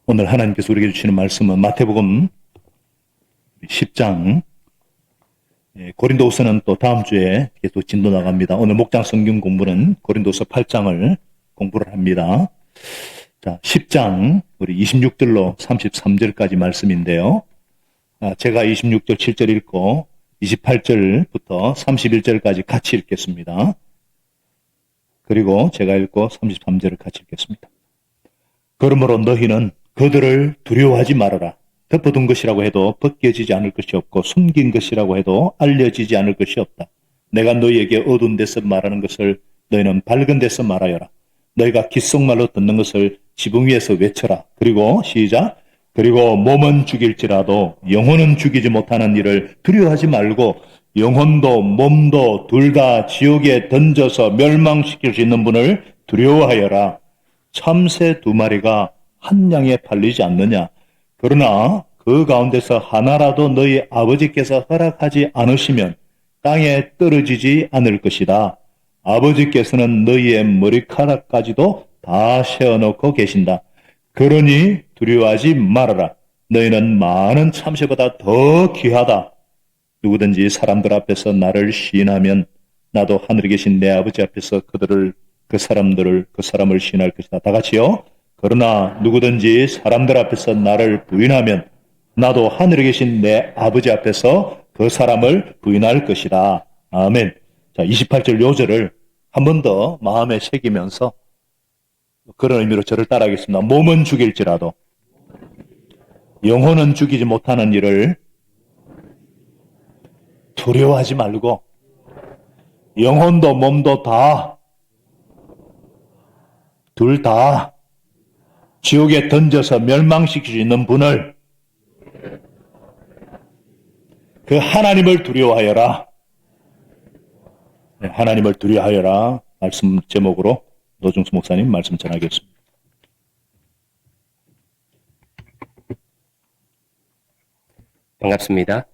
오늘 하나님께서 우리에게 주시는 말씀은 마태복음 10장, 고린도후서는 또 다음 주에 계속 진도 나갑니다. 오늘 목장 성경 공부는 고린도후서 8장을 공부를 합니다. 자, 10장 우리 26절로 33절까지 말씀인데요. 제가 26절 7절 읽고 28절부터 31절까지 같이 읽겠습니다. 그리고 제가 읽고 33절을 같이 읽겠습니다. 그러므로 너희는 그들을 두려워하지 말아라. 덮어둔 것이라고 해도 벗겨지지 않을 것이 없고 숨긴 것이라고 해도 알려지지 않을 것이 없다. 내가 너희에게 어두운 데서 말하는 것을 너희는 밝은 데서 말하여라. 너희가 귓속말로 듣는 것을 지붕 위에서 외쳐라. 그리고 시작. 그리고 몸은 죽일지라도 영혼은 죽이지 못하는 일을 두려워하지 말고 영혼도 몸도 둘 다 지옥에 던져서 멸망시킬 수 있는 분을 두려워하여라. 참새 2마리가 한 양에 팔리지 않느냐. 그러나 그 가운데서 하나라도 너희 아버지께서 허락하지 않으시면 땅에 떨어지지 않을 것이다. 아버지께서는 너희의 머리카락까지도 다 세어놓고 계신다. 그러니 두려워하지 말아라. 너희는 많은 참새보다 더 귀하다. 누구든지 사람들 앞에서 나를 시인하면 나도 하늘에 계신 내 아버지 앞에서 그 사람을 시인할 것이다. 다 같이요. 그러나 누구든지 사람들 앞에서 나를 부인하면 나도 하늘에 계신 내 아버지 앞에서 그 사람을 부인할 것이다. 아멘. 자, 28절 요절을 한 번 더 마음에 새기면서 그런 의미로 저를 따라하겠습니다. 몸은 죽일지라도 영혼은 죽이지 못하는 일을 두려워하지 말고 영혼도 몸도 둘 다 지옥에 던져서 멸망시킬 수 있는 분을 그 하나님을 두려워하여라. 네, 하나님을 두려워하여라. 말씀 제목으로 노중수 목사님 말씀 전하겠습니다. 반갑습니다.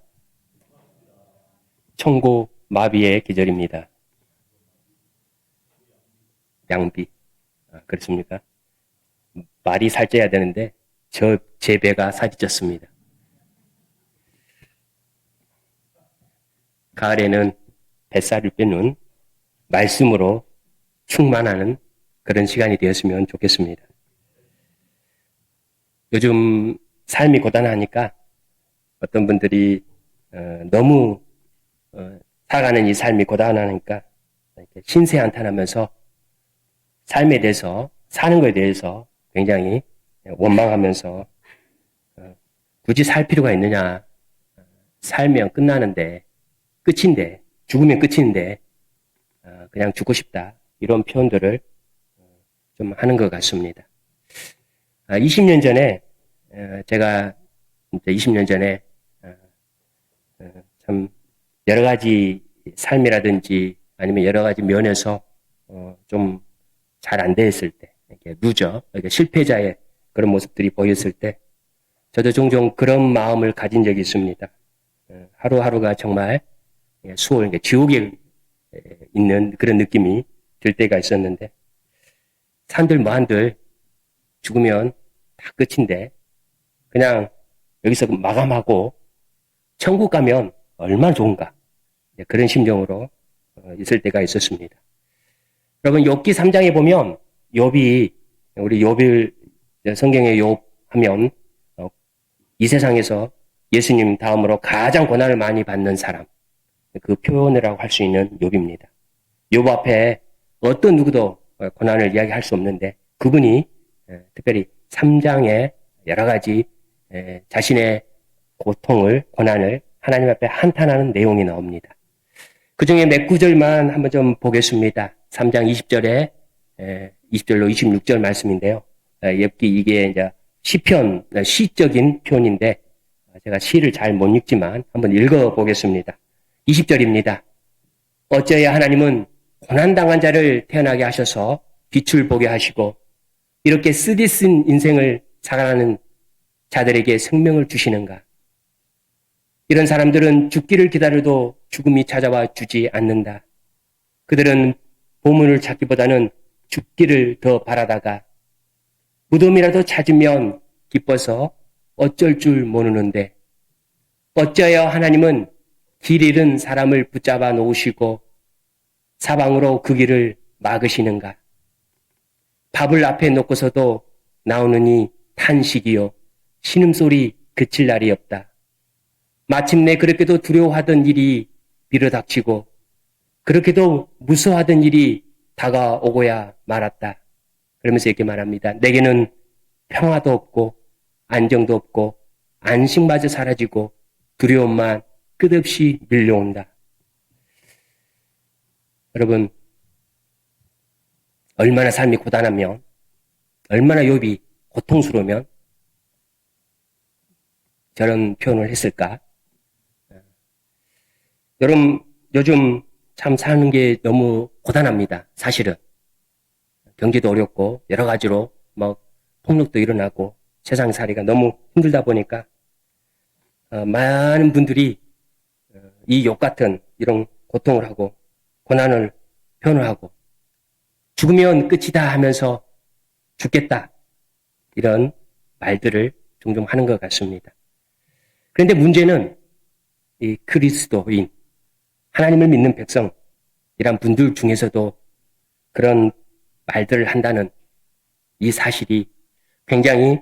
청고 마비의 계절입니다. 양비. 그렇습니까? 말이 살쪄야 되는데 제 배가 살이 쪘습니다. 가을에는 뱃살을 빼는 말씀으로 충만하는 그런 시간이 되었으면 좋겠습니다. 요즘 삶이 고단하니까 어떤 분들이 너무 살아가는 이 삶이 고단하니까 신세 한탄하면서 삶에 대해서 사는 것에 대해서 굉장히 원망하면서 굳이 살 필요가 있느냐. 살면 끝나는데 끝인데 죽으면 끝인데 그냥 죽고 싶다. 이런 표현들을 좀 하는 것 같습니다. 20년 전에 제가 20년 전에 참 여러 가지 삶이라든지 아니면 여러 가지 면에서 좀 잘 안 됐을 때, 이렇게 루저, 이렇게 실패자의 그런 모습들이 보였을 때, 저도 종종 그런 마음을 가진 적이 있습니다. 하루하루가 정말 수월, 지옥에 있는 그런 느낌이 들 때가 있었는데, 산들 뭐한들 죽으면 다 끝인데, 그냥 여기서 마감하고 천국 가면 얼마나 좋은가. 그런 심정으로 있을 때가 있었습니다. 여러분, 욥기 3장에 보면 욥이 우리 욥을 성경에 욥 하면 이 세상에서 예수님 다음으로 가장 고난을 많이 받는 사람, 그 표현이라고 할 수 있는 욥입니다. 욥 앞에 어떤 누구도 고난을 이야기할 수 없는데 그분이 특별히 3장에 여러 가지 자신의 고통을, 고난을 하나님 앞에 한탄하는 내용이 나옵니다. 그 중에 몇 구절만 한번 좀 보겠습니다. 3장 20절에 20절로 26절 말씀인데요. 욥기 이게 이제 시편, 시적인 표현인데 제가 시를 잘 못 읽지만 한번 읽어보겠습니다. 20절입니다. 어찌하여 하나님은 고난당한 자를 태어나게 하셔서 빛을 보게 하시고 이렇게 쓰디쓴 인생을 살아가는 자들에게 생명을 주시는가? 이런 사람들은 죽기를 기다려도 죽음이 찾아와 주지 않는다. 그들은 보물을 찾기보다는 죽기를 더 바라다가 무덤이라도 찾으면 기뻐서 어쩔 줄 모르는데 어쩌여 하나님은 길 잃은 사람을 붙잡아 놓으시고 사방으로 그 길을 막으시는가. 밥을 앞에 놓고서도 나오느니 탄식이요 신음소리 그칠 날이 없다. 마침내 그렇게도 두려워하던 일이 밀어닥치고 그렇게도 무서워하던 일이 다가오고야 말았다. 그러면서 이렇게 말합니다. 내게는 평화도 없고 안정도 없고 안식마저 사라지고 두려움만 끝없이 밀려온다. 여러분, 얼마나 삶이 고단하면, 얼마나 욥이 고통스러우면 저런 표현을 했을까? 여러분, 요즘 참 사는 게 너무 고단합니다. 사실은. 경제도 어렵고 여러 가지로 폭력도 일어나고 세상살이가 너무 힘들다 보니까 많은 분들이 이 욥 같은 이런 고통을 하고 고난을 표현을 하고 죽으면 끝이다 하면서 죽겠다 이런 말들을 종종 하는 것 같습니다. 그런데 문제는 이 그리스도인 하나님을 믿는 백성이란 분들 중에서도 그런 말들을 한다는 이 사실이 굉장히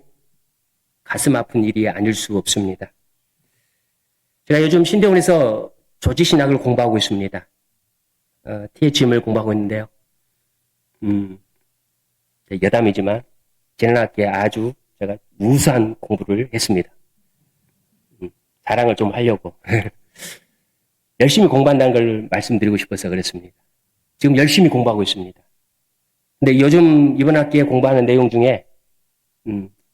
가슴 아픈 일이 아닐 수 없습니다. 제가 요즘 신대원에서 조지신학을 공부하고 있습니다. THM을 공부하고 있는데요. 여담이지만 지난학기에 아주 제가 우수한 공부를 했습니다. 자랑을 좀 하려고. 열심히 공부한다는 걸 말씀드리고 싶어서 그랬습니다. 지금 열심히 공부하고 있습니다. 근데 요즘 이번 학기에 공부하는 내용 중에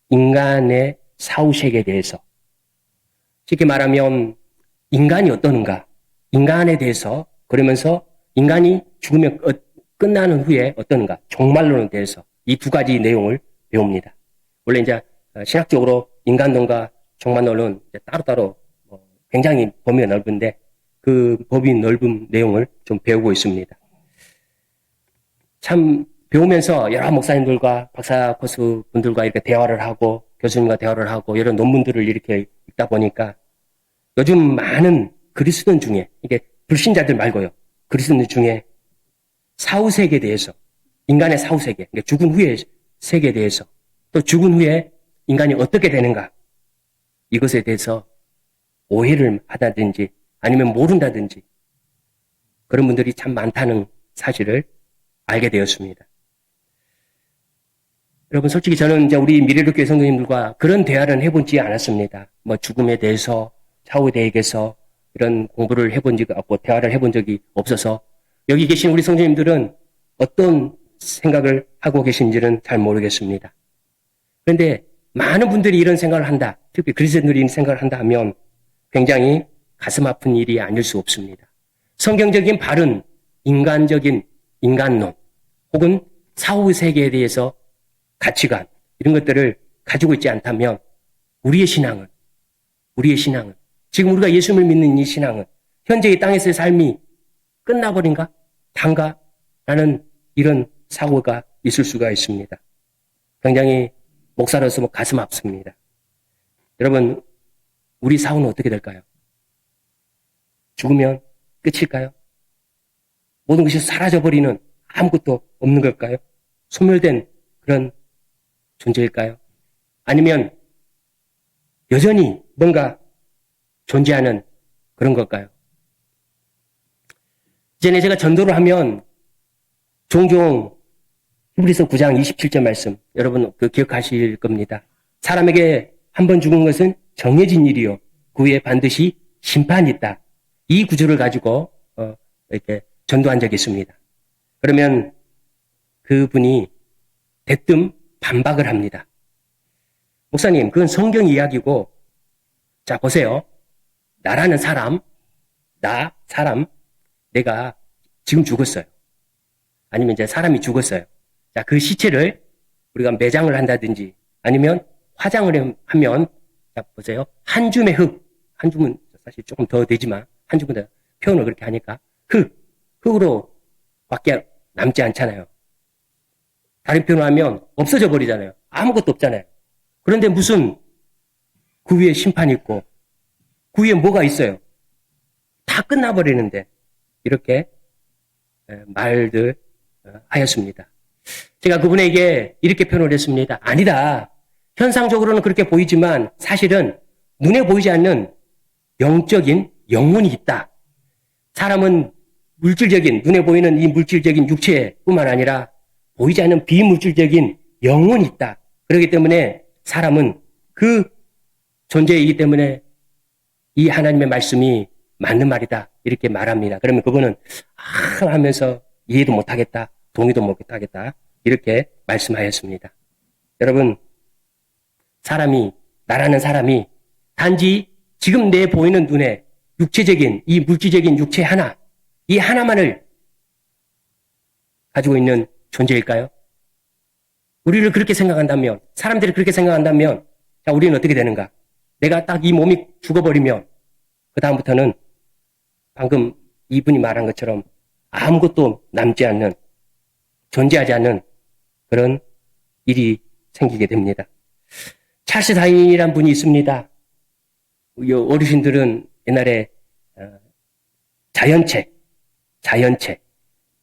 인간의 사후세계에 대해서 쉽게 말하면 인간이 어떠는가, 인간에 대해서 그러면서 인간이 죽으면 끝나는 후에 어떠는가, 종말론에 대해서 이 두 가지 내용을 배웁니다. 원래 이제 신학적으로 인간론과 종말론은 따로따로 굉장히 범위가 넓은데 그 범위 넓은 내용을 좀 배우고 있습니다. 참 배우면서 여러 목사님들과 박사 코스 분들과 이렇게 대화를 하고 교수님과 대화를 하고 이런 논문들을 이렇게 읽다 보니까 요즘 많은 그리스도인 중에 이게 불신자들 말고요. 그리스도인 중에 사후세계에 대해서 인간의 사후세계, 그러니까 죽은 후의 세계에 대해서 또 죽은 후에 인간이 어떻게 되는가 이것에 대해서 오해를 하다든지 아니면 모른다든지 그런 분들이 참 많다는 사실을 알게 되었습니다. 여러분 솔직히 저는 이제 우리 미래교회 성도님들과 그런 대화를 해보지 않았습니다. 죽음에 대해서 사후에 대해서 이런 공부를 해본 적이 없고 대화를 해본 적이 없어서 여기 계신 우리 성도님들은 어떤 생각을 하고 계신지는 잘 모르겠습니다. 그런데 많은 분들이 이런 생각을 한다. 특히 그리스도인들이 이런 생각을 한다 하면 굉장히 가슴 아픈 일이 아닐 수 없습니다. 성경적인 바른 인간적인 인간론 혹은 사후 세계에 대해서 가치관 이런 것들을 가지고 있지 않다면 우리의 신앙은 지금 우리가 예수님을 믿는 이 신앙은 현재 이 땅에서의 삶이 끝나버린가? 단가? 라는 이런 사고가 있을 수가 있습니다. 굉장히 목사로서 가슴 아픕니다. 여러분 우리 사후는 어떻게 될까요? 죽으면 끝일까요? 모든 것이 사라져버리는 아무것도 없는 걸까요? 소멸된 그런 존재일까요? 아니면 여전히 뭔가 존재하는 그런 걸까요? 이전에 제가 전도를 하면 종종 히브리서 9장 27절 말씀 여러분 기억하실 겁니다. 사람에게 한 번 죽은 것은 정해진 일이요 그 후에 반드시 심판이 있다. 이 구절을 가지고 이렇게 전도한 적이 있습니다. 그러면 그분이 대뜸 반박을 합니다. 목사님, 그건 성경 이야기고, 자, 보세요. 나라는 사람, 내가 지금 죽었어요. 아니면 이제 사람이 죽었어요. 자, 그 시체를 우리가 매장을 한다든지, 아니면 화장을 하면, 자, 보세요. 한 줌의 한 줌은 사실 조금 더 되지만, 한 줌은 더 표현을 그렇게 하니까, 흙으로 밖에 남지 않잖아요. 다른 표현을 하면 없어져 버리잖아요. 아무것도 없잖아요. 그런데 무슨 그 위에 심판이 있고 그 위에 뭐가 있어요? 다 끝나버리는데 이렇게 말들 하였습니다. 제가 그분에게 이렇게 표현을 했습니다. 아니다. 현상적으로는 그렇게 보이지만 사실은 눈에 보이지 않는 영적인 영혼이 있다. 사람은 물질적인 눈에 보이는 이 물질적인 육체뿐만 아니라 보이지 않는 비물질적인 영혼이 있다. 그렇기 때문에 사람은 그 존재이기 때문에 이 하나님의 말씀이 맞는 말이다. 이렇게 말합니다. 그러면 그분은 하면서 이해도 못하겠다. 동의도 못하겠다. 이렇게 말씀하였습니다. 여러분, 나라는 사람이 단지 지금 내 보이는 눈에 육체적인 이 물질적인 육체 하나, 이 하나만을 가지고 있는 존재일까요? 우리를 그렇게 생각한다면, 사람들이 그렇게 생각한다면, 자, 우리는 어떻게 되는가? 내가 딱 이 몸이 죽어버리면, 그 다음부터는 방금 이분이 말한 것처럼 아무것도 남지 않는, 존재하지 않는 그런 일이 생기게 됩니다. 찰스 다윈이라는 분이 있습니다. 어르신들은 옛날에 자연책,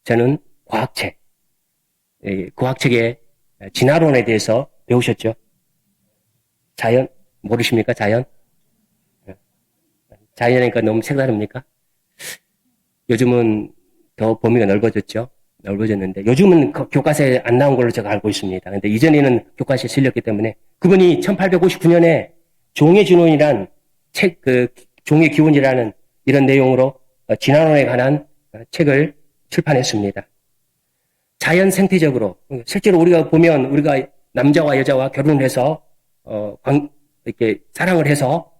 저는 과학책, 과학책의 진화론에 대해서 배우셨죠? 자연, 모르십니까? 자연이니까 너무 색다릅니까? 요즘은 더 범위가 넓어졌는데, 요즘은 교과서에 안 나온 걸로 제가 알고 있습니다. 근데 이전에는 교과서에 실렸기 때문에, 그분이 1859년에 종의 진원이란 책, 종의 기원이라는 이런 내용으로 진화론에 관한 책을 출판했습니다. 자연 생태적으로, 실제로 우리가 보면, 우리가 남자와 여자와 결혼해서, 이렇게 사랑을 해서,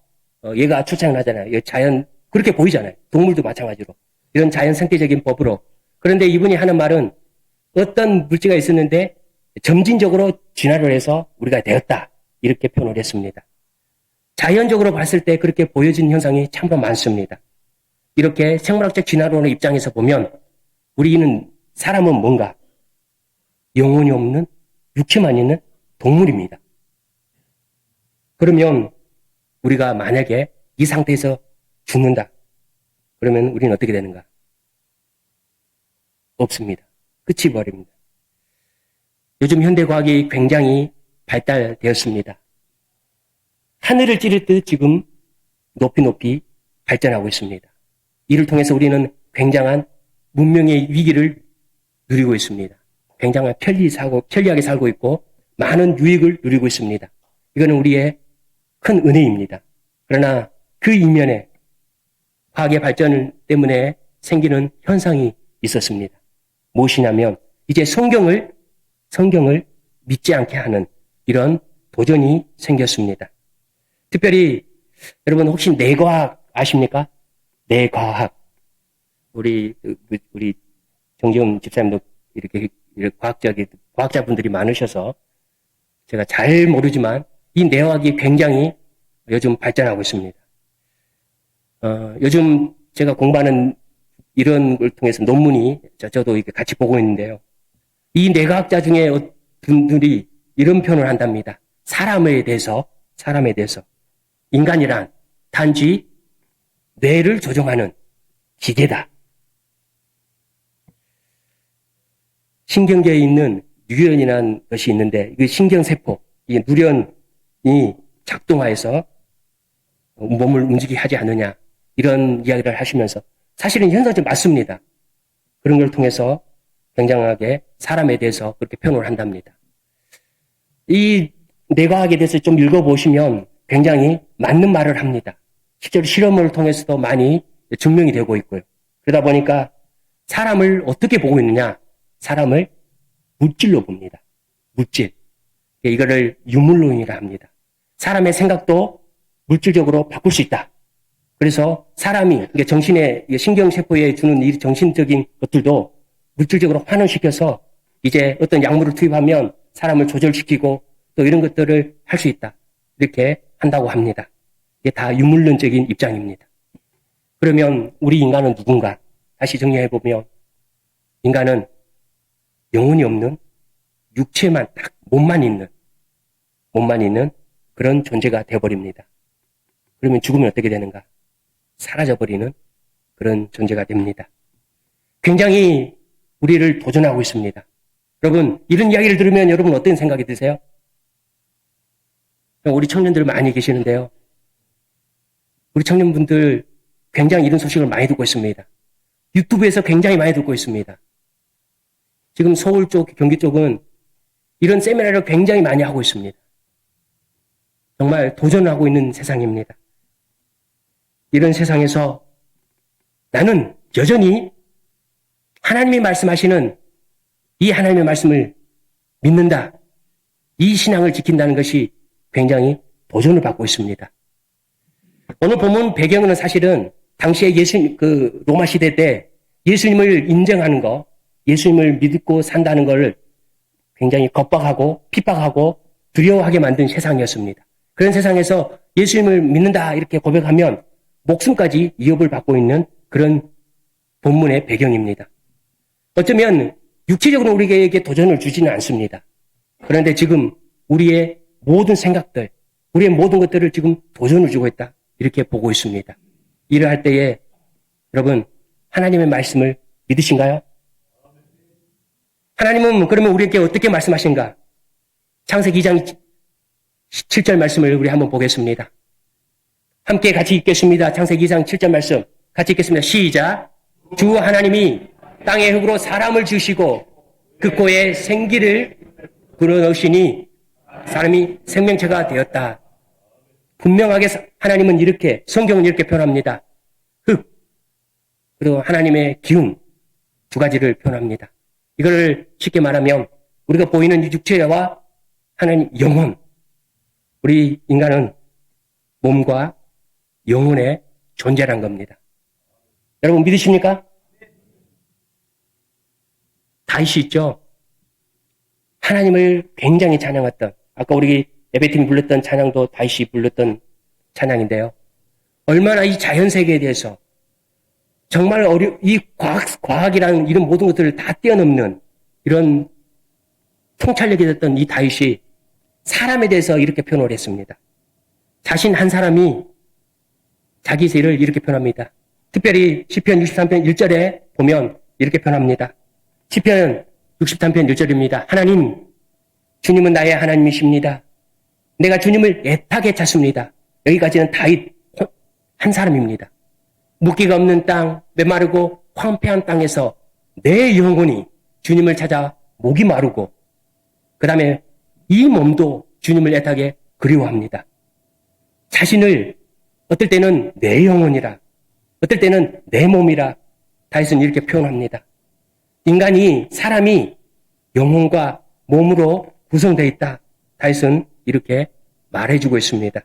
얘가 출생을 하잖아요. 자연, 그렇게 보이잖아요. 동물도 마찬가지로. 이런 자연 생태적인 법으로. 그런데 이분이 하는 말은 어떤 물질가 있었는데 점진적으로 진화를 해서 우리가 되었다. 이렇게 표현을 했습니다. 자연적으로 봤을 때 그렇게 보여진 현상이 참으로 많습니다. 이렇게 생물학적 진화론의 입장에서 보면 사람은 뭔가 영혼이 없는 육체만 있는 동물입니다. 그러면 우리가 만약에 이 상태에서 죽는다. 그러면 우리는 어떻게 되는가? 없습니다. 끝이 버립니다. 요즘 현대과학이 굉장히 발달되었습니다. 하늘을 찌를 듯 지금 높이 발전하고 있습니다. 이를 통해서 우리는 굉장한 문명의 위기를 누리고 있습니다. 굉장한 편리하게 살고 있고 많은 유익을 누리고 있습니다. 이거는 우리의 큰 은혜입니다. 그러나 그 이면에 과학의 발전 때문에 생기는 현상이 있었습니다. 무엇이냐면 이제 성경을 믿지 않게 하는 이런 도전이 생겼습니다. 특별히 여러분 혹시 뇌과학 아십니까? 뇌과학. 우리 정지훈 집사님도 이렇게 과학자분들이 많으셔서 제가 잘 모르지만 이 뇌과학이 굉장히 요즘 발전하고 있습니다. 요즘 제가 공부하는 이런 걸 통해서 논문이 저도 이렇게 같이 보고 있는데요. 이 뇌과학자 중에 분들이 이런 표현을 한답니다. 사람에 대해서 인간이란 단지 뇌를 조종하는 기계다. 신경계에 있는 뉴런이라는 것이 있는데 이 신경세포, 이 뉴런이 작동하여서 몸을 움직이게 하지 않느냐 이런 이야기를 하시면서 사실은 현상적으로 맞습니다. 그런 걸 통해서 굉장하게 사람에 대해서 그렇게 표현을 한답니다. 이 뇌과학에 대해서 좀 읽어보시면 굉장히 맞는 말을 합니다. 실제로 실험을 통해서도 많이 증명이 되고 있고요. 그러다 보니까 사람을 어떻게 보고 있느냐? 사람을 물질로 봅니다. 물질. 이거를 유물론이라 합니다. 사람의 생각도 물질적으로 바꿀 수 있다. 그래서 사람이 정신의 신경세포에 주는 이 정신적인 것들도 물질적으로 환원시켜서 이제 어떤 약물을 투입하면 사람을 조절시키고 또 이런 것들을 할 수 있다. 이렇게 한다고 합니다. 이게 다 유물론적인 입장입니다. 그러면 우리 인간은 누군가? 다시 정리해보면 인간은 영혼이 없는 육체만 딱 몸만 있는 그런 존재가 되어버립니다. 그러면 죽으면 어떻게 되는가? 사라져버리는 그런 존재가 됩니다. 굉장히 우리를 도전하고 있습니다. 여러분, 이런 이야기를 들으면 여러분 어떤 생각이 드세요? 우리 청년들 많이 계시는데요. 우리 청년분들 굉장히 이런 소식을 많이 듣고 있습니다. 유튜브에서 굉장히 많이 듣고 있습니다. 지금 서울 쪽, 경기 쪽은 이런 세미나를 굉장히 많이 하고 있습니다. 정말 도전하고 있는 세상입니다. 이런 세상에서 나는 여전히 하나님이 말씀하시는 이 하나님의 말씀을 믿는다. 이 신앙을 지킨다는 것이 굉장히 도전을 받고 있습니다. 오늘 본문 배경은 사실은 당시에 로마 시대 때 예수님을 인정하는 거, 예수님을 믿고 산다는 걸 굉장히 겁박하고 핍박하고 두려워하게 만든 세상이었습니다. 그런 세상에서 예수님을 믿는다 이렇게 고백하면 목숨까지 위협을 받고 있는 그런 본문의 배경입니다. 어쩌면 육체적으로 우리에게 도전을 주지는 않습니다. 그런데 지금 우리의 모든 생각들, 우리의 모든 것들을 지금 도전을 주고 있다. 이렇게 보고 있습니다. 이러할 때에 여러분 하나님의 말씀을 믿으신가요? 하나님은 그러면 우리에게 어떻게 말씀하신가? 창세기 2장 7절 말씀을 우리 한번 보겠습니다. 함께 같이 읽겠습니다. 창세기 2장 7절 말씀 같이 읽겠습니다. 시작. 주 하나님이 땅의 흙으로 사람을 지으시고 그 코에 생기를 불어넣으시니 사람이 생명체가 되었다. 분명하게 하나님은 이렇게, 성경은 이렇게 표현합니다. 흙, 그리고 하나님의 기운, 두 가지를 표현합니다. 이걸 쉽게 말하면 우리가 보이는 육체와 하나님 영혼, 우리 인간은 몸과 영혼의 존재란 겁니다. 여러분 믿으십니까? 다윗이 있죠? 하나님을 굉장히 찬양했던, 아까 우리 예배팀이 불렀던 찬양도 다윗이 불렀던 찬양인데요. 얼마나 이 자연세계에 대해서 정말 이 과학이라는 이런 모든 것들을 다 뛰어넘는 이런 통찰력이 됐던 이 다윗이 사람에 대해서 이렇게 표현을 했습니다. 자신 한 사람이 자기 세를 이렇게 표현합니다. 특별히 시편 63편 1절에 보면 이렇게 표현합니다. 시편 63편 1절입니다. 하나님, 주님은 나의 하나님이십니다. 내가 주님을 애타게 찾습니다. 여기까지는 다윗 한 사람입니다. 물기가 없는 땅, 메마르고 황폐한 땅에서 내 영혼이 주님을 찾아 목이 마르고 그 다음에 이 몸도 주님을 애타게 그리워합니다. 자신을 어떨 때는 내 영혼이라, 어떨 때는 내 몸이라 다윗은 이렇게 표현합니다. 인간이, 사람이 영혼과 몸으로 구성되어 있다. 다윗은 이렇게 말해주고 있습니다.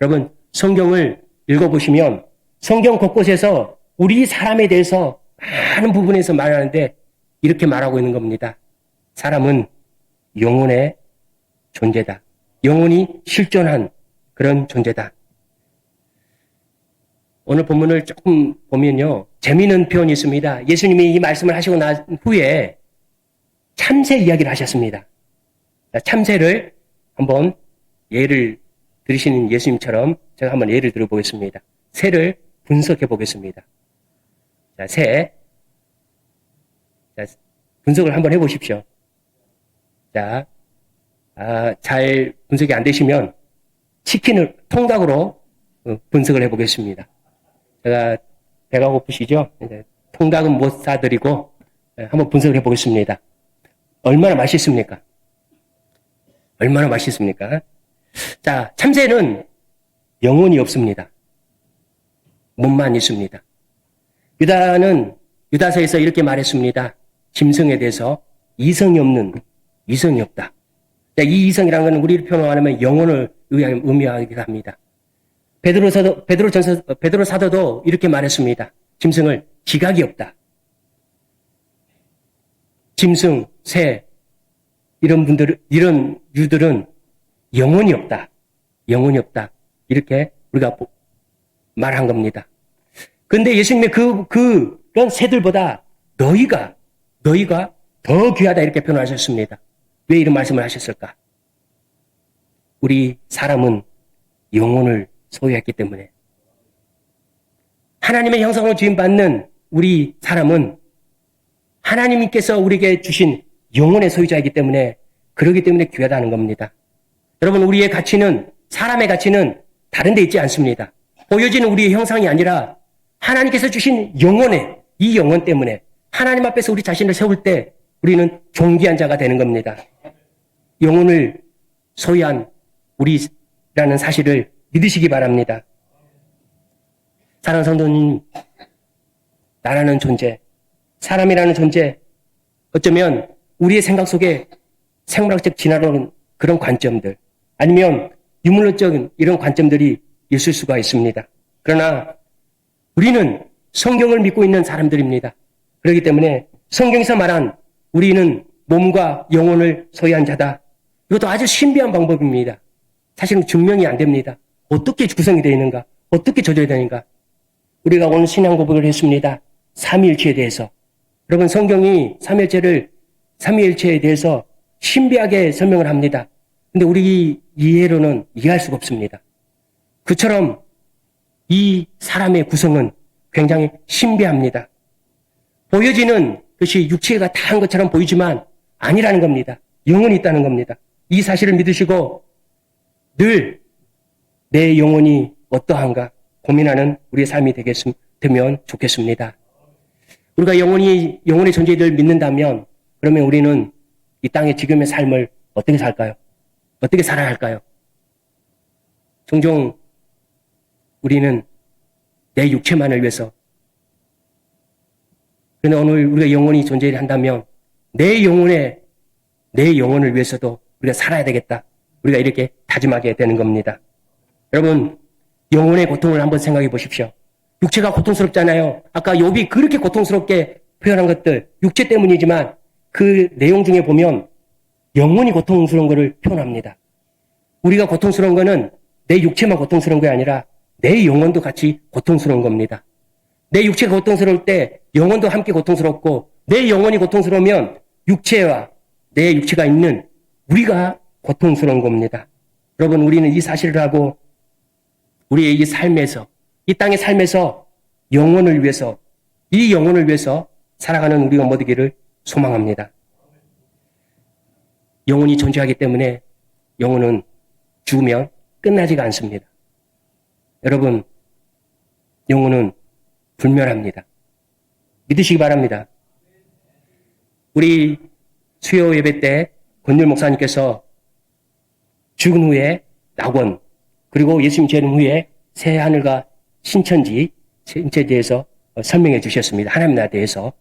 여러분, 성경을 읽어보시면 성경 곳곳에서 우리 사람에 대해서 많은 부분에서 말하는데 이렇게 말하고 있는 겁니다. 사람은 영혼의 존재다. 영혼이 실존한 그런 존재다. 오늘 본문을 조금 보면요. 재미있는 표현이 있습니다. 예수님이 이 말씀을 하시고 난 후에 참새 이야기를 하셨습니다. 참새를 한번 예를 들으시는 예수님처럼 제가 한번 예를 들어보겠습니다. 새를 분석해 보겠습니다. 자, 새. 자, 분석을 한번 해보십시오. 자, 잘 분석이 안 되시면 치킨을 통닭으로 분석을 해보겠습니다. 제가 배가 고프시죠? 통닭은 못 사드리고 한번 분석을 해보겠습니다. 얼마나 맛있습니까? 얼마나 맛있습니까? 자, 참새는 영혼이 없습니다. 몸만 있습니다. 유다서에서 이렇게 말했습니다. 짐승에 대해서 이성이 없다. 자, 이 이성이라는 것은 우리를 표현하면 영혼을 의미하기도 합니다. 베드로 사도도 이렇게 말했습니다. 짐승을 지각이 없다. 짐승, 새, 이런 유들은 영혼이 없다. 영혼이 없다. 이렇게 우리가 말한 겁니다. 근데 예수님의 그런 새들보다 너희가 더 귀하다 이렇게 표현하셨습니다. 왜 이런 말씀을 하셨을까? 우리 사람은 영혼을 소유했기 때문에 하나님의 형상으로 지음받는 우리 사람은 하나님께서 우리에게 주신 영혼의 소유자이기 때문에 그러기 때문에 귀하다는 겁니다. 여러분, 우리의 가치는 사람의 가치는 다른 데 있지 않습니다. 보여지는 우리의 형상이 아니라 하나님께서 주신 영혼의 이 영혼 때문에 하나님 앞에서 우리 자신을 세울 때 우리는 존귀한 자가 되는 겁니다. 영혼을 소유한 우리라는 사실을 믿으시기 바랍니다. 사랑하는 성도님, 나라는 존재, 사람이라는 존재, 어쩌면 우리의 생각 속에 생물학적 진화론 그런 관점들, 아니면 유물론적인 이런 관점들이 있을 수가 있습니다. 그러나 우리는 성경을 믿고 있는 사람들입니다. 그렇기 때문에 성경에서 말한 우리는 몸과 영혼을 소유한 자다. 이것도 아주 신비한 방법입니다. 사실은 증명이 안 됩니다. 어떻게 구성이 되어 있는가? 어떻게 조절이 되는가? 우리가 오늘 신앙 고백을 했습니다. 삼위일체에 대해서. 여러분, 성경이 삼위일체에 대해서 신비하게 설명을 합니다. 근데 우리 이해로는 이해할 수가 없습니다. 그처럼 이 사람의 구성은 굉장히 신비합니다. 보여지는 것이 육체가 다 한 것처럼 보이지만 아니라는 겁니다. 영혼이 있다는 겁니다. 이 사실을 믿으시고 늘 내 영혼이 어떠한가 고민하는 우리의 삶이 되면 좋겠습니다. 우리가 영혼의 존재를 믿는다면 그러면 우리는 이 땅의 지금의 삶을 어떻게 살까요? 어떻게 살아야 할까요? 종종 우리는 내 육체만을 위해서, 그런데 오늘 우리가 영혼이 존재한다면 내 영혼을 위해서도 우리가 살아야 되겠다. 우리가 이렇게 다짐하게 되는 겁니다. 여러분, 영혼의 고통을 한번 생각해 보십시오. 육체가 고통스럽잖아요. 아까 욥이 그렇게 고통스럽게 표현한 것들, 육체 때문이지만 그 내용 중에 보면 영혼이 고통스러운 것을 표현합니다. 우리가 고통스러운 거는 내 육체만 고통스러운 게 아니라 내 영혼도 같이 고통스러운 겁니다. 내 육체가 고통스러울 때 영혼도 함께 고통스럽고, 내 영혼이 고통스러우면 내 육체가 있는 우리가 고통스러운 겁니다. 여러분, 우리는 이 사실을 하고 우리의 이 삶에서, 이 땅의 삶에서 이 영혼을 위해서 살아가는 우리가 모두기를 소망합니다. 영혼이 존재하기 때문에 영혼은 죽으면 끝나지가 않습니다. 여러분, 영혼은 불멸합니다. 믿으시기 바랍니다. 우리 수요 예배 때 권율 목사님께서 죽은 후에 낙원, 그리고 예수님 재림 후에 새 하늘과 신천지에 대해서 설명해 주셨습니다. 하나님 나라에 대해서.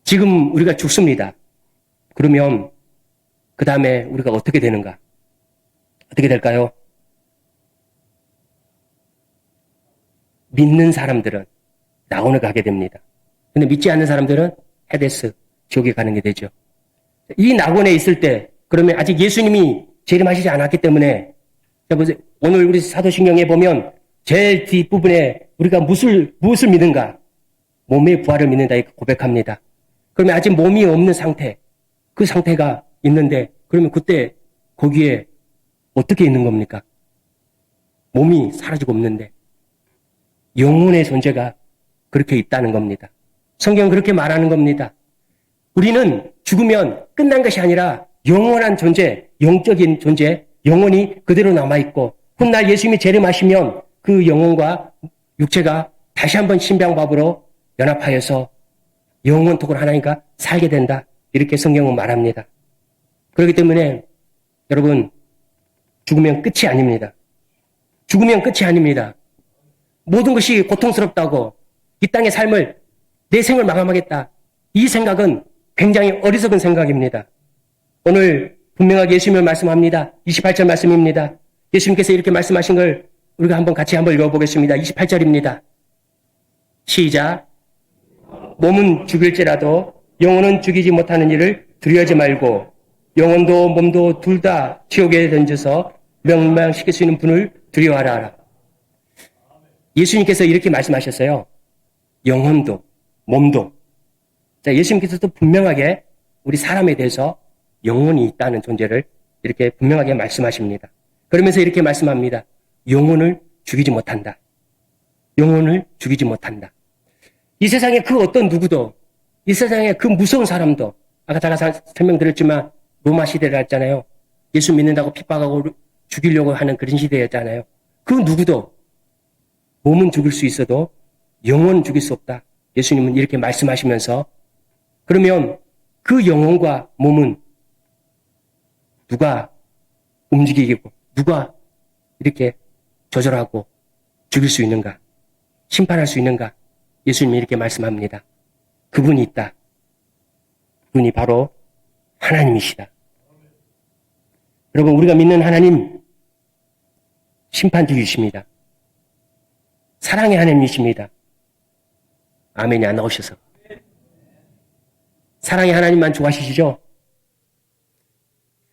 지금 우리가 죽습니다. 그러면 그 다음에 우리가 어떻게 되는가? 어떻게 될까요? 믿는 사람들은 낙원을 가게 됩니다. 근데 믿지 않는 사람들은 헤데스, 지옥에 가는 게 되죠. 이 낙원에 있을 때, 그러면 아직 예수님이 재림하시지 않았기 때문에, 오늘 우리 사도신경에 보면 제일 뒷부분에 우리가 무엇을 믿는가? 몸의 부활을 믿는다 이렇게 고백합니다. 그러면 아직 몸이 없는 상태, 그 상태가 있는데, 그러면 그때 거기에 어떻게 있는 겁니까? 몸이 사라지고 없는데 영혼의 존재가 그렇게 있다는 겁니다. 성경은 그렇게 말하는 겁니다. 우리는 죽으면 끝난 것이 아니라 영원한 존재, 영적인 존재, 영혼이 그대로 남아있고, 훗날 예수님이 재림하시면 그 영혼과 육체가 다시 한번 신병밥으로 연합하여서 영원토록 하나님과 살게 된다. 이렇게 성경은 말합니다. 그렇기 때문에 여러분, 죽으면 끝이 아닙니다. 죽으면 끝이 아닙니다. 모든 것이 고통스럽다고 이 땅의 삶을, 내 생을 마감하겠다. 이 생각은 굉장히 어리석은 생각입니다. 오늘 분명하게 예수님을 말씀합니다. 28절 말씀입니다. 예수님께서 이렇게 말씀하신 걸 우리가 같이 한번 읽어보겠습니다. 28절입니다. 시작. 몸은 죽일지라도 영혼은 죽이지 못하는 일을 두려워하지 말고 영혼도 몸도 둘 다 지옥에 던져서 멸망시킬 수 있는 분을 두려워하라. 예수님께서 이렇게 말씀하셨어요. 영혼도 몸도. 자, 예수님께서도 분명하게 우리 사람에 대해서 영혼이 있다는 존재를 이렇게 분명하게 말씀하십니다. 그러면서 이렇게 말씀합니다. 영혼을 죽이지 못한다. 영혼을 죽이지 못한다. 이 세상에 그 어떤 누구도, 이 세상에 그 무서운 사람도, 아까 제가 설명드렸지만 로마 시대를 했잖아요. 예수 믿는다고 핍박하고 죽이려고 하는 그런 시대였잖아요. 그 누구도 몸은 죽일 수 있어도 영혼은 죽일 수 없다. 예수님은 이렇게 말씀하시면서, 그러면 그 영혼과 몸은 누가 움직이고 누가 이렇게 조절하고 죽일 수 있는가? 심판할 수 있는가? 예수님이 이렇게 말씀합니다. 그분이 있다. 그분이 바로 하나님이시다. 여러분, 우리가 믿는 하나님 심판주이십니다. 사랑의 하나님이십니다. 아멘이 안 나오셔서. 사랑의 하나님만 좋아하시죠?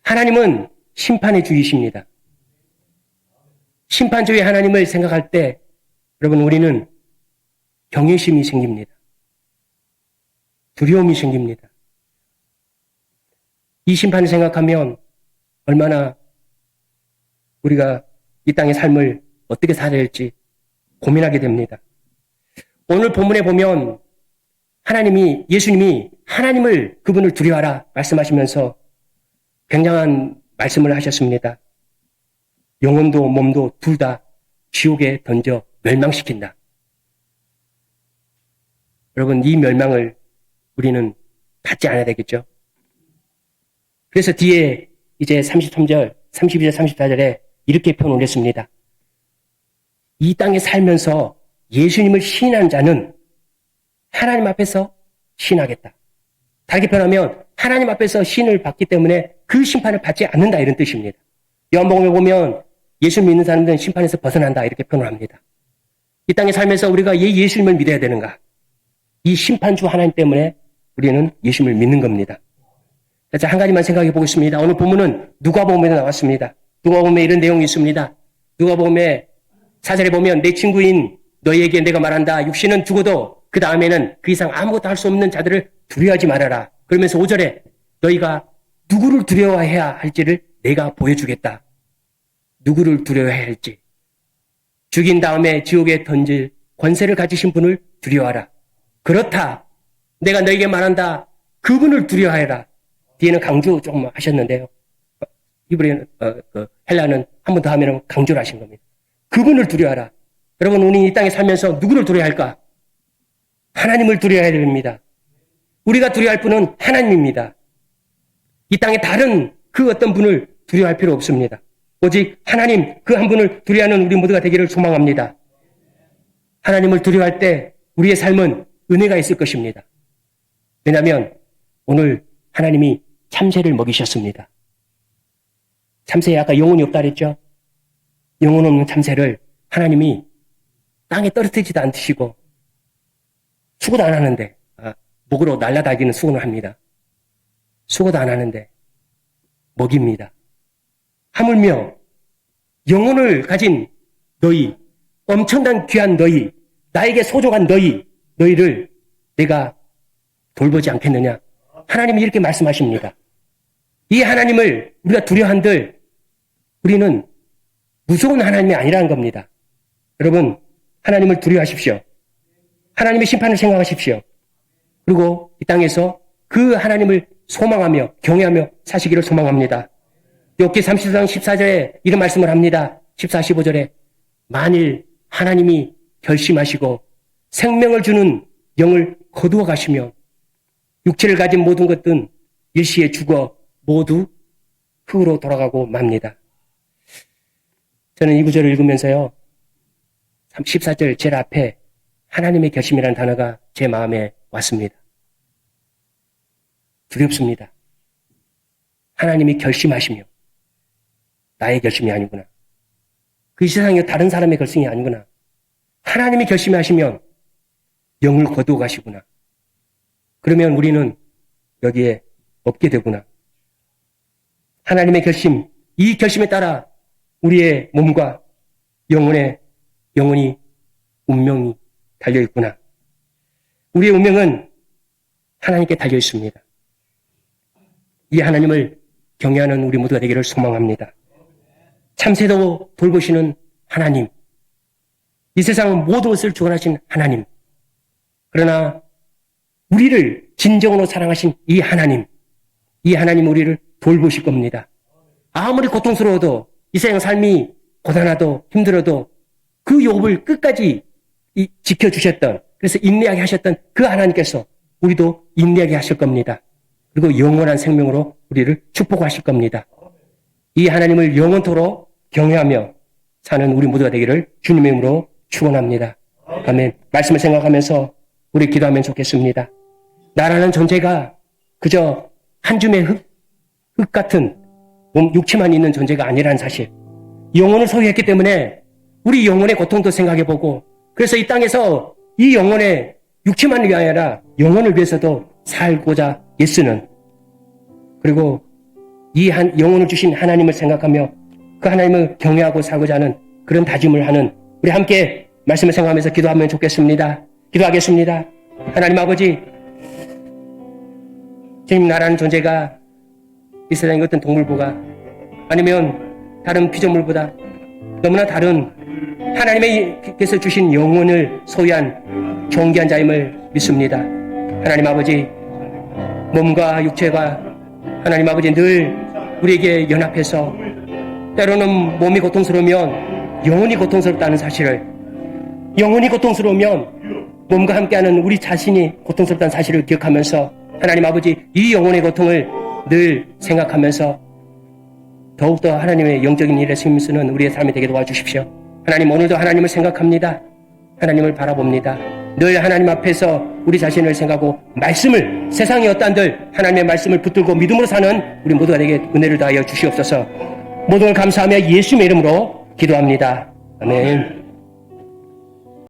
하나님은 심판의 주이십니다. 심판주의 하나님을 생각할 때 여러분 우리는 경외심이 생깁니다. 두려움이 생깁니다. 이 심판을 생각하면 얼마나 우리가 이 땅의 삶을 어떻게 살아야 할지 고민하게 됩니다. 오늘 본문에 보면 예수님이 하나님을 그분을 두려워하라 말씀하시면서 굉장한 말씀을 하셨습니다. 영혼도 몸도 둘 다 지옥에 던져 멸망시킨다. 여러분, 이 멸망을 우리는 받지 않아야 되겠죠? 그래서 뒤에 이제 33절, 32절, 34절에 이렇게 표현을 했습니다. 이 땅에 살면서 예수님을 시인한 자는 하나님 앞에서 시인하겠다. 다르게 표현하면 하나님 앞에서 시인을 받기 때문에 그 심판을 받지 않는다 이런 뜻입니다. 요한복음에 보면 예수 믿는 사람들은 심판에서 벗어난다 이렇게 표현을 합니다. 이 땅에 살면서 우리가 예수님을 믿어야 되는가? 이 심판주 하나님 때문에 우리는 예수님을 믿는 겁니다. 자, 한 가지만 생각해 보겠습니다. 오늘 본문은 누가복음에도 나왔습니다. 누가복음에 이런 내용이 있습니다. 누가복음에 4절에 보면 내 친구인 너희에게 내가 말한다. 육신은 죽어도 그 다음에는 그 이상 아무것도 할 수 없는 자들을 두려워하지 말아라. 그러면서 5절에 너희가 누구를 두려워해야 할지를 내가 보여주겠다. 누구를 두려워해야 할지. 죽인 다음에 지옥에 던질 권세를 가지신 분을 두려워하라. 그렇다. 내가 너에게 말한다. 그분을 두려워하라. 뒤에는 강조 조금 하셨는데요. 이번에는 헬라는 한 번 더 하면 강조를 하신 겁니다. 그분을 두려워하라. 여러분, 우리 이 땅에 살면서 누구를 두려워할까? 하나님을 두려워해야 됩니다. 우리가 두려워할 분은 하나님입니다. 이 땅에 다른 그 어떤 분을 두려워할 필요 없습니다. 오직 하나님 그 한 분을 두려워하는 우리 모두가 되기를 소망합니다. 하나님을 두려워할 때 우리의 삶은 은혜가 있을 것입니다. 왜냐하면 오늘 하나님이 참새를 먹이셨습니다. 참새에 아까 영혼이 없다 그랬죠? 영혼 없는 참새를 하나님이 땅에 떨어뜨리지도 않으시고 수고도 안 하는데 목으로 날아다니는 수고는 합니다. 수고도 안 하는데 먹입니다. 하물며 영혼을 가진 너희, 엄청난 귀한 너희, 나에게 소중한 너희를 내가 돌보지 않겠느냐. 하나님이 이렇게 말씀하십니다. 이 하나님을 우리가 두려워한들 우리는 무서운 하나님이 아니라는 겁니다. 여러분, 하나님을 두려워하십시오. 하나님의 심판을 생각하십시오. 그리고 이 땅에서 그 하나님을 소망하며 경외하며 사시기를 소망합니다. 욥기 34장 14절에 이런 말씀을 합니다. 14, 15절에 만일 하나님이 결심하시고 생명을 주는 영을 거두어 가시면 육체를 가진 모든 것들은 일시에 죽어 모두 흙으로 돌아가고 맙니다. 저는 이 구절을 읽으면서요. 14절 제일 앞에 하나님의 결심이라는 단어가 제 마음에 왔습니다. 두렵습니다. 하나님이 결심하시며 나의 결심이 아니구나. 그 세상에 다른 사람의 결심이 아니구나. 하나님이 결심하시면 영을 거두어 가시구나. 그러면 우리는 여기에 없게 되구나. 하나님의 결심, 이 결심에 따라 우리의 몸과 영혼이 운명이 달려있구나. 우리의 운명은 하나님께 달려 있습니다. 이 하나님을 경외하는 우리 모두가 되기를 소망합니다. 참새도 돌보시는 하나님, 이 세상 모든 것을 주관하신 하나님, 그러나 우리를 진정으로 사랑하신 이 하나님 우리를 돌보실 겁니다. 아무리 고통스러워도 이 세상 삶이 고단하도 힘들어도 그 욥을 끝까지 지켜주셨던, 그래서 인내하게 하셨던 그 하나님께서 우리도 인내하게 하실 겁니다. 그리고 영원한 생명으로 우리를 축복하실 겁니다. 이 하나님을 영원토록 경외하며 사는 우리 모두가 되기를 주님의 이름으로 축원합니다. 아멘. 말씀을 생각하면서 우리 기도하면 좋겠습니다. 나라는 존재가 그저 한 줌의 흙 같은 육체만 있는 존재가 아니라는 사실. 영혼을 소유했기 때문에 우리 영혼의 고통도 생각해보고, 그래서 이 땅에서 이 영혼의 육체만을 위하여 아니라 영혼을 위해서도 살고자 애쓰는, 그리고 이 영혼을 주신 하나님을 생각하며 그 하나님을 경외하고 살고자 하는 그런 다짐을 하는 우리 함께 말씀을 생각하면서 기도하면 좋겠습니다. 기도하겠습니다. 하나님 아버지, 주님, 나라는 존재가 이 세상의 어떤 동물보다 아니면 다른 피조물보다 너무나 다른 하나님께서 주신 영혼을 소유한 존귀한 자임을 믿습니다. 하나님 아버지, 몸과 육체가 하나님 아버지 늘 우리에게 연합해서 때로는 몸이 고통스러우면 영혼이 고통스럽다는 사실을, 영혼이 고통스러우면 몸과 함께하는 우리 자신이 고통스럽다는 사실을 기억하면서 하나님 아버지 이 영혼의 고통을 늘 생각하면서 더욱더 하나님의 영적인 일에 힘을 쓰는 우리의 삶이 되게 도와주십시오. 하나님, 오늘도 하나님을 생각합니다. 하나님을 바라봅니다. 늘 하나님 앞에서 우리 자신을 생각하고 말씀을, 세상의 어떠한들 하나님의 말씀을 붙들고 믿음으로 사는 우리 모두가 되게 은혜를 다하여 주시옵소서. 모든 걸 감사하며 예수의 이름으로 기도합니다. 아멘.